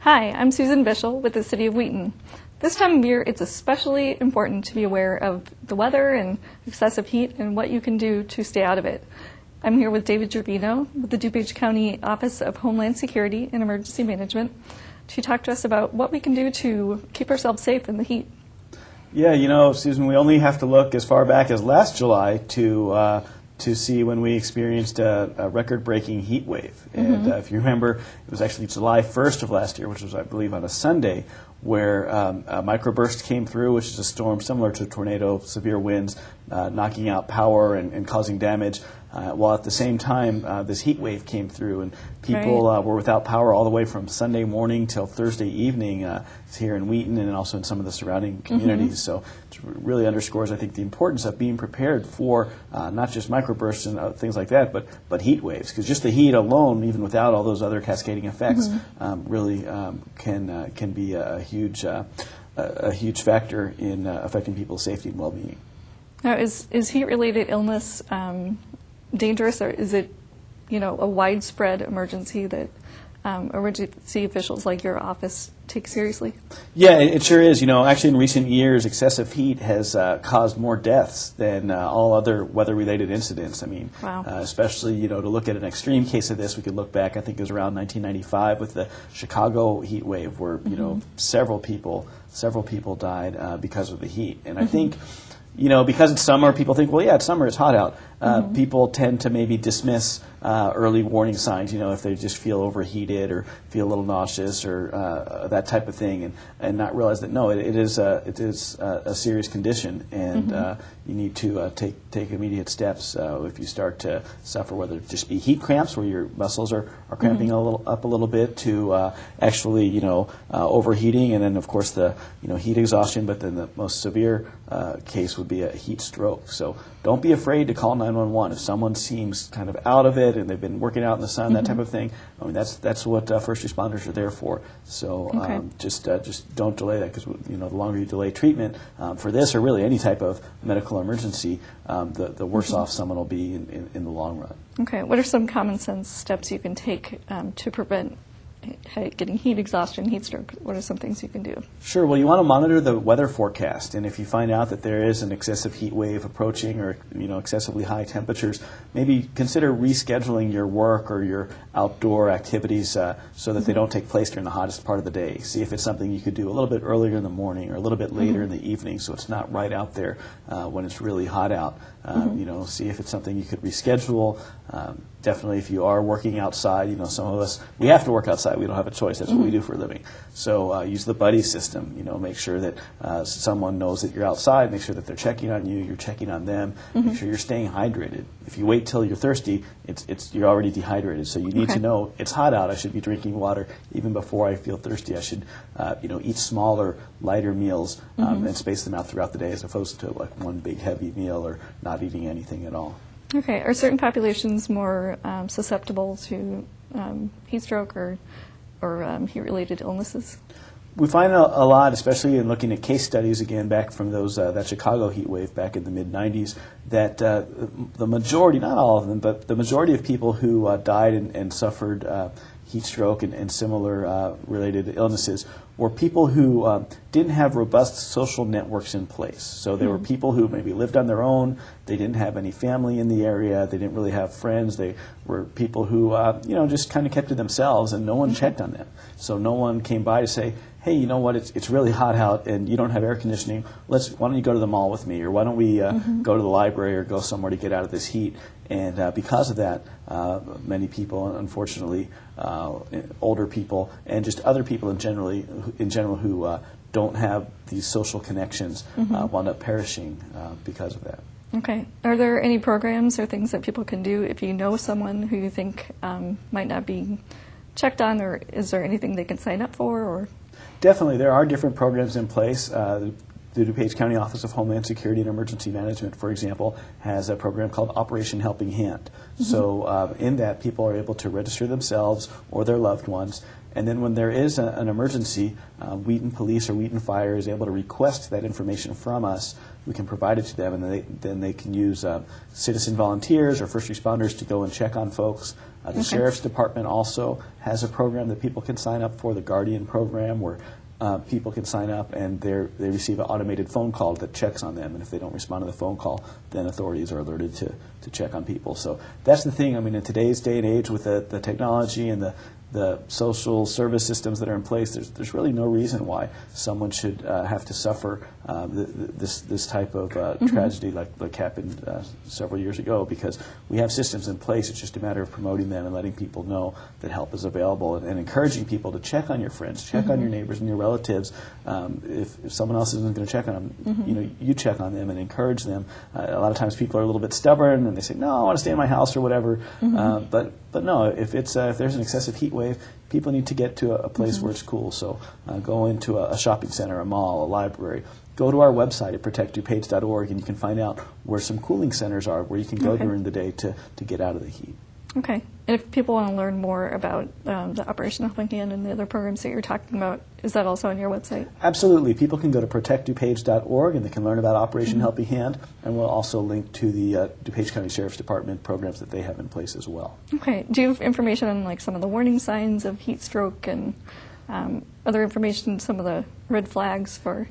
Hi, I'm Susan Bishel with the City of Wheaton. This time of year, it's especially important to be aware of the weather and excessive heat and what you can do to stay out of it. I'm here with David Gervino with the DuPage County Office of Homeland Security and Emergency Management to talk to us about what we can do to keep ourselves safe in the heat. Yeah, you know, Susan, we only have to look as far back as last July to see when we experienced a record-breaking heat wave. And if you remember, it was actually July 1st of last year, which was, I believe, on a Sunday, where a microburst came through, which is a storm similar to a tornado, severe winds, knocking out power and causing damage, while at the same time this heat wave came through, and people were without power all the way from Sunday morning till Thursday evening here in Wheaton and also in some of the surrounding communities. So it really underscores, I think, the importance of being prepared for not just microbursts and things like that, but heat waves, because just the heat alone, even without all those other cascading effects, really can be a huge factor in affecting people's safety and well-being. Now, is heat-related illness dangerous, or is it, a widespread emergency that emergency officials like your office take seriously? Yeah, it sure is. Actually, in recent years, excessive heat has caused more deaths than all other weather-related incidents. I mean, especially, to look at an extreme case of this, we could look back, I think it was around 1995 with the Chicago heat wave where, several people died because of the heat. And I think, because it's summer, people think, well, yeah, it's summer, it's hot out. People tend to maybe dismiss early warning signs, if they just feel overheated or feel a little nauseous or that type of thing, and not realize that, no, it is a serious condition, and you need to take immediate steps if you start to suffer, whether it just be heat cramps where your muscles are cramping up a little bit, to actually, overheating, and then, of course, the heat exhaustion, but then the most severe case would be a heat stroke. So don't be afraid to call 911 if someone seems kind of out of it and they've been working out in the sun, that type of thing. I mean, that's what first responders are there for. So just don't delay that, because the longer you delay treatment for this or really any type of medical emergency, the worse off someone will be in the long run. Okay. What are some common sense steps you can take to prevent getting heat exhaustion, heat stroke? What are some things you can do? Sure. Well, you want to monitor the weather forecast, and if you find out that there is an excessive heat wave approaching, or excessively high temperatures, maybe consider rescheduling your work or your outdoor activities so that they don't take place during the hottest part of the day. See if it's something you could do a little bit earlier in the morning or a little bit later in the evening, so it's not right out there when it's really hot out. See if it's something you could reschedule. Definitely, if you are working outside, some of us, we have to work outside. We don't have a choice. That's what we do for a living. So use the buddy system. Make sure that someone knows that you're outside. Make sure that they're checking on you. You're checking on them. Make sure you're staying hydrated. If you wait till you're thirsty, you're already dehydrated. So you need to know it's hot out. I should be drinking water even before I feel thirsty. I should, eat smaller, lighter meals and space them out throughout the day, as opposed to like one big heavy meal or not eating anything at all. Okay. Are certain populations more susceptible to heat stroke or heat-related illnesses? We find a lot, especially in looking at case studies, again, back from those that Chicago heat wave back in the mid-'90s, that the majority, not all of them, but the majority of people who died and suffered heat stroke and similar related illnesses were people who didn't have robust social networks in place. So they were people who maybe lived on their own, they didn't have any family in the area, they didn't really have friends, they were people who just kind of kept to themselves, and no one checked on them. So no one came by to say, hey, you know what, it's really hot out and you don't have air conditioning, why don't you go to the mall with me, or why don't we go to the library or go somewhere to get out of this heat. And because of that, many people, unfortunately, older people and just other people in general who don't have these social connections wound up perishing because of that. Okay. Are there any programs or things that people can do if you know someone who you think might not be checked on, or is there anything they can sign up for? Or definitely, there are different programs in place. The DuPage County Office of Homeland Security and Emergency Management, for example, has a program called Operation Helping Hand. So in that, people are able to register themselves or their loved ones And then when there is an emergency, Wheaton Police or Wheaton Fire is able to request that information from us. We can provide it to them, and then they can use citizen volunteers or first responders to go and check on folks. The Sheriff's Department also has a program that people can sign up for, the Guardian program, where people can sign up and they receive an automated phone call that checks on them. And if they don't respond to the phone call, then authorities are alerted to check on people. So that's the thing. I mean, in today's day and age with the technology and the social service systems that are in place, there's really no reason why someone should have to suffer this type of tragedy like happened several years ago, because we have systems in place. It's just a matter of promoting them and letting people know that help is available, and encouraging people to check on your friends, check on your neighbors and your relatives. If someone else isn't going to check on them, you check on them and encourage them. A lot of times people are a little bit stubborn and they say, no, I want to stay in my house or whatever. But no, if there's an excessive heat wave, people need to get to a place where it's cool. So go into a shopping center, a mall, a library. Go to our website at protectdupage.org, and you can find out where some cooling centers are where you can go during the day to get out of the heat. Okay. And if people want to learn more about the Operation Helping Hand and the other programs that you're talking about, is that also on your website? Absolutely. People can go to protectdupage.org, and they can learn about Operation Helping Hand, and we'll also link to the DuPage County Sheriff's Department programs that they have in place as well. Okay. Do you have information on like some of the warning signs of heat stroke and other information, some of the red flags for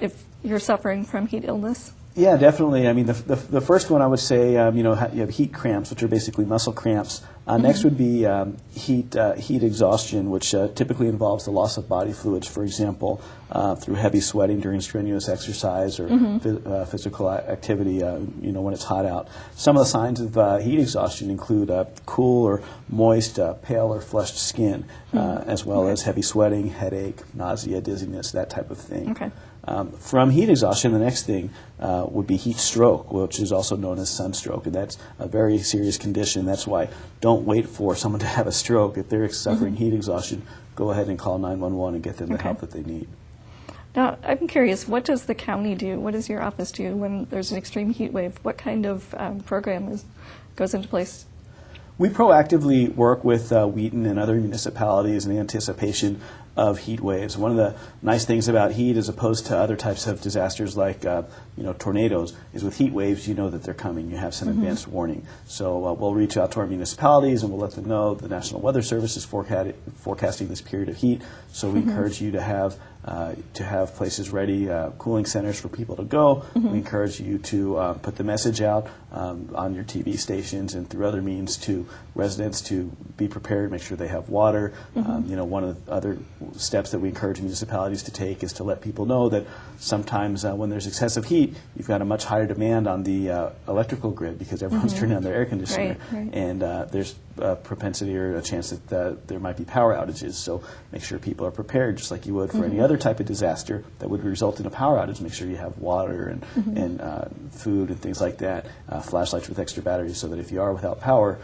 if you're suffering from heat illness? Yeah, definitely. I mean, the first one I would say, you have heat cramps, which are basically muscle cramps. Next would be heat exhaustion, which typically involves the loss of body fluids, for example, through heavy sweating during strenuous exercise or physical activity, when it's hot out. Some of the signs of heat exhaustion include cool or moist, pale or flushed skin, as well as heavy sweating, headache, nausea, dizziness, that type of thing. Okay. From heat exhaustion, the next thing would be heat stroke, which is also known as sunstroke, and that's a very serious condition. That's why don't wait for someone to have a stroke. If they're suffering heat exhaustion, go ahead and call 911 and get them the help that they need. Now, I'm curious, what does the county do? What does your office do when there's an extreme heat wave? What kind of program goes into place? We proactively work with Wheaton and other municipalities in anticipation of heat waves. One of the nice things about heat, as opposed to other types of disasters like tornadoes, is with heat waves you know that they're coming. You have some advanced warning. So we'll reach out to our municipalities and we'll let them know the National Weather Service is forecasting this period of heat. So we encourage you to have places ready, cooling centers for people to go. We encourage you to put the message out on your TV stations and through other means to residents to be prepared, make sure they have water. One of the other steps that we encourage municipalities to take is to let people know that sometimes when there's excessive heat, you've got a much higher demand on the electrical grid because everyone's turning on their air conditioner. Right. And there's a propensity or a chance that there might be power outages. So make sure people are prepared, just like you would for any other type of disaster that would result in a power outage. Make sure you have water and food and things like that, flashlights with extra batteries, so that if you are without power,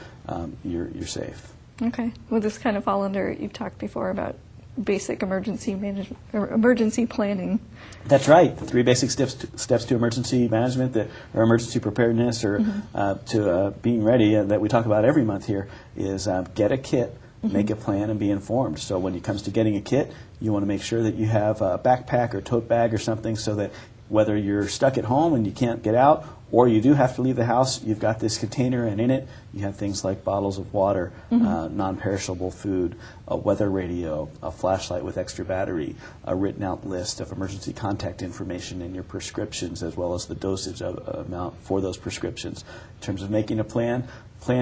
you're safe. Okay. Well, this kind of fall under, you've talked before about basic emergency management or emergency planning. That's right. The 3 basic steps to emergency management, or emergency preparedness, or to being ready, that we talk about every month here, is get a kit, make a plan, and be informed. So when it comes to getting a kit, you want to make sure that you have a backpack or tote bag or something, so that whether you're stuck at home and you can't get out, or you do have to leave the house, you've got this container, and in it you have things like bottles of water, non-perishable food, a weather radio, a flashlight with extra battery, a written out list of emergency contact information, and your prescriptions, as well as the dosage amount for those prescriptions. In terms of making a plan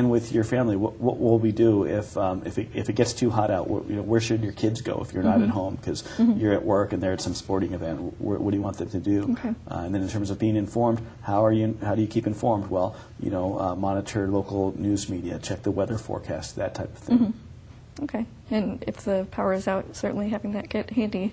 with your family. What will we do if it gets too hot out? Where should your kids go if you're not at home because you're at work and they're at some sporting event? What do you want them to do? Okay. And then in terms of being informed, how do you keep informed? Well, monitor local news media, check the weather forecast, that type of thing. Okay. And if the power is out, certainly having that kit handy.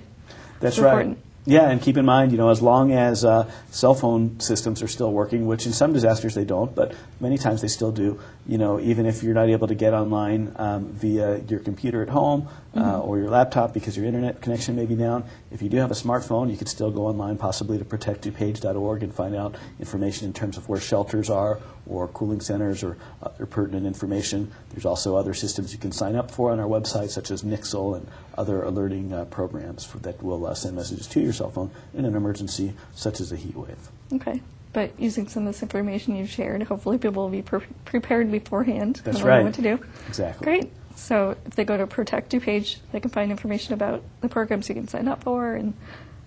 That's is right. important. Yeah, and keep in mind, as long as cell phone systems are still working, which in some disasters they don't, but many times they still do, even if you're not able to get online via your computer at home or your laptop because your internet connection may be down, If you do have a smartphone, you could still go online, possibly to protectdupage.org, and find out information in terms of where shelters are or cooling centers or other pertinent information. There's also other systems you can sign up for on our website, such as Nixle and other alerting programs that will send messages to your cell phone in an emergency, such as a heat wave. Okay. But using some of this information you've shared, hopefully people will be prepared beforehand. That's and right. know what to do. Exactly. Great. So if they go to Protect DuPage, they can find information about the programs you can sign up for and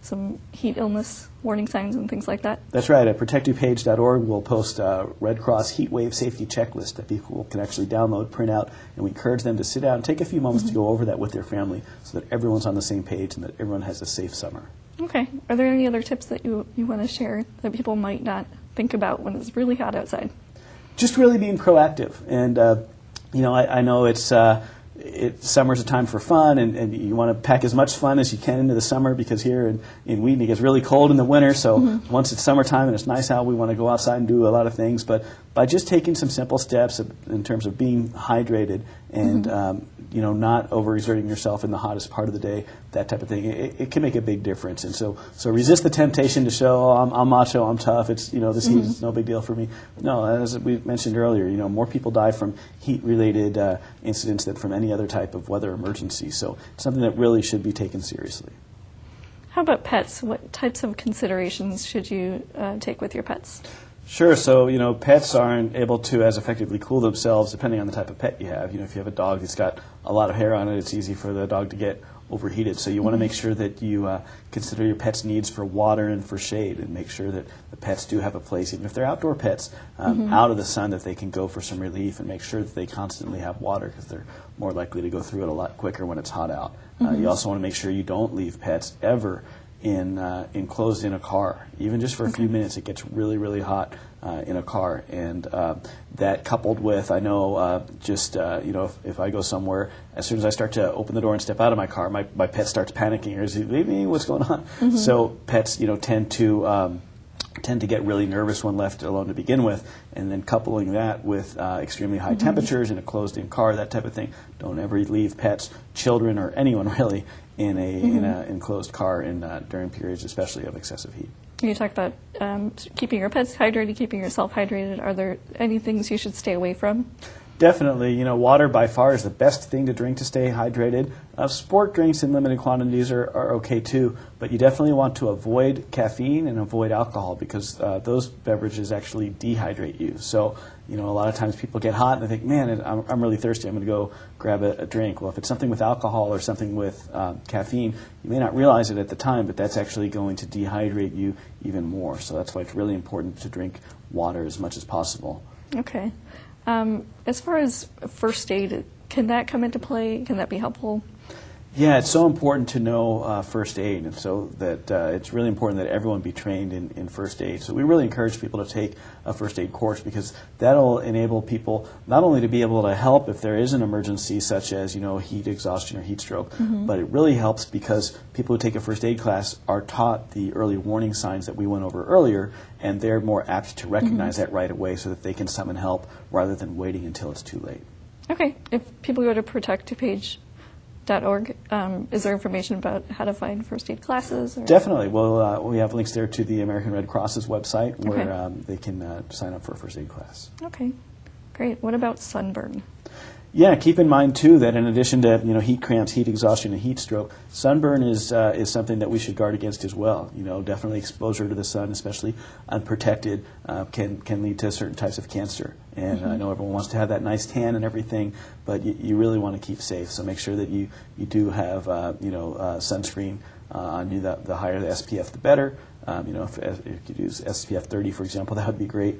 some heat illness warning signs and things like that. That's right. At protectdupage.org, we'll post a Red Cross heat wave safety checklist that people can actually download, print out, and we encourage them to sit down and take a few moments to go over that with their family so that everyone's on the same page and that everyone has a safe summer. Okay. Are there any other tips that you want to share that people might not think about when it's really hot outside? Just really being proactive. And, I know summer's a time for fun, and you want to pack as much fun as you can into the summer, because here in Wheaton it gets really cold in the winter, so once it's summertime and it's nice out, we want to go outside and do a lot of things. But by just taking some simple steps in terms of being hydrated and not overexerting yourself in the hottest part of the day, that type of thing, it can make a big difference. And so resist the temptation to show, I'm macho, I'm tough, it's this heat is no big deal for me. No, as we mentioned earlier, more people die from heat-related incidents than from any other type of weather emergency. So it's something that really should be taken seriously. How about pets? What types of considerations should you take with your pets? Sure. So, pets aren't able to as effectively cool themselves depending on the type of pet you have. If you have a dog that's got a lot of hair on it, it's easy for the dog to get overheated. So you want to make sure that you consider your pet's needs for water and for shade, and make sure that the pets do have a place, even if they're outdoor pets, out of the sun, that they can go for some relief, and make sure that they constantly have water, because they're more likely to go through it a lot quicker when it's hot out. You also want to make sure you don't leave pets ever enclosed in a car. Even just for a few minutes, it gets really, really hot in a car. And that coupled with, I know, if I go somewhere, as soon as I start to open the door and step out of my car, my pet starts panicking, or is he leaving me? What's going on? So pets, tend to get really nervous when left alone to begin with, and then coupling that with extremely high temperatures in a closed-in car, that type of thing. Don't ever leave pets, children, or anyone really in a enclosed car during periods, especially of excessive heat. You talked about keeping your pets hydrated, keeping yourself hydrated. Are there any things you should stay away from? Definitely. Water by far is the best thing to drink to stay hydrated. Sport drinks in limited quantities are okay too, but you definitely want to avoid caffeine and avoid alcohol, because those beverages actually dehydrate you. So, a lot of times people get hot and they think, man, I'm really thirsty, I'm going to go grab a drink. Well, if it's something with alcohol or something with caffeine, you may not realize it at the time, but that's actually going to dehydrate you even more. So that's why it's really important to drink water as much as possible. Okay. As far as first aid, can that come into play? Can that be helpful? Yeah, it's so important to know first aid, and so that it's really important that everyone be trained in first aid. So we really encourage people to take a first aid course, because that'll enable people not only to be able to help if there is an emergency, such as heat exhaustion or heat stroke, but it really helps because people who take a first aid class are taught the early warning signs that we went over earlier, and they're more apt to recognize that right away, so that they can summon help rather than waiting until it's too late. Okay. If people go to protectdupage.org, is there information about how to find first aid classes? Or? Definitely. Well, we have links there to the American Red Cross's website, where they can sign up for a first aid class. Okay, great. What about sunburn? Yeah, keep in mind too that in addition to heat cramps, heat exhaustion, and heat stroke, sunburn is something that we should guard against as well. Definitely exposure to the sun, especially unprotected, can lead to certain types of cancer. And I know everyone wants to have that nice tan and everything, but you really want to keep safe. So make sure that you do have sunscreen on you. The higher the SPF, the better. If you use SPF 30, for example, that would be great.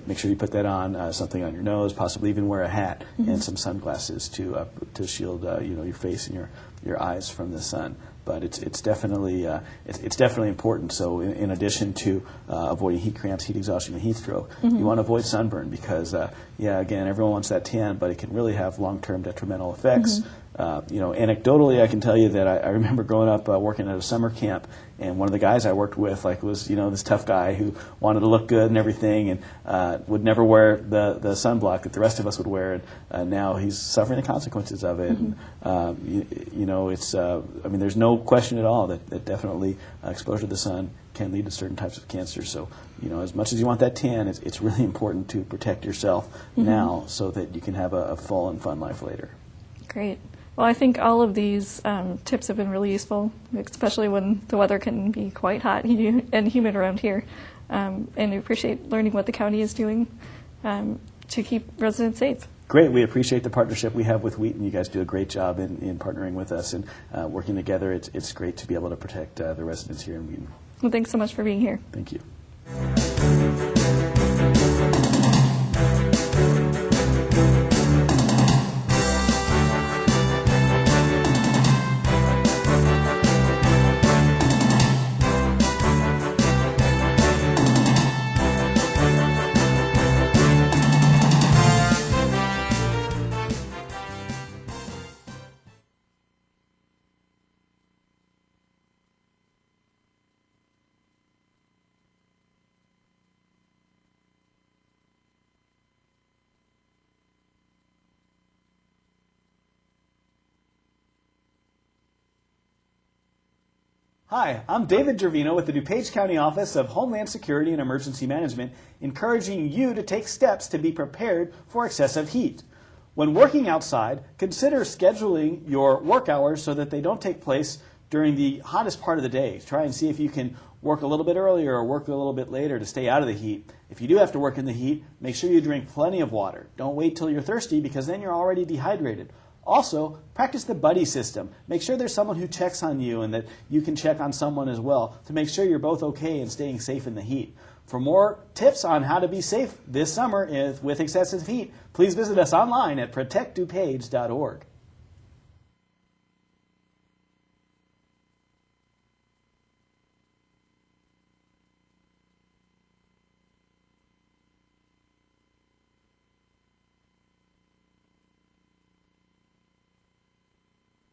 Make sure you put that on, something on your nose, possibly even wear a hat and some sunglasses to shield your face and your eyes from the sun. But it's definitely important. So in addition to avoiding heat cramps, heat exhaustion, and heat stroke, you want to avoid sunburn, because again, everyone wants that tan, but it can really have long-term detrimental effects. Anecdotally, I can tell you that I remember growing up working at a summer camp, and one of the guys I worked with was this tough guy who wanted to look good and everything, and would never wear the sunblock that the rest of us would wear, and now he's suffering the consequences of it. Mm-hmm. And, there's no question at all that definitely exposure to the sun can lead to certain types of cancer. So, as much as you want that tan, it's really important to protect yourself now so that you can have a full and fun life later. Great. Well, I think all of these tips have been really useful, especially when the weather can be quite hot and humid around here. And I appreciate learning what the county is doing to keep residents safe. Great. We appreciate the partnership we have with Wheaton. You guys do a great job in partnering with us and working together. It's great to be able to protect the residents here in Wheaton. Well, thanks so much for being here. Thank you. Hi, I'm David Gervino with the DuPage County Office of Homeland Security and Emergency Management, encouraging you to take steps to be prepared for excessive heat. When working outside, consider scheduling your work hours so that they don't take place during the hottest part of the day. Try and see if you can work a little bit earlier or work a little bit later to stay out of the heat. If you do have to work in the heat, make sure you drink plenty of water. Don't wait till you're thirsty because then you're already dehydrated. Also, practice the buddy system. Make sure there's someone who checks on you and that you can check on someone as well to make sure you're both okay and staying safe in the heat. For more tips on how to be safe this summer with excessive heat, please visit us online at protectdupage.org.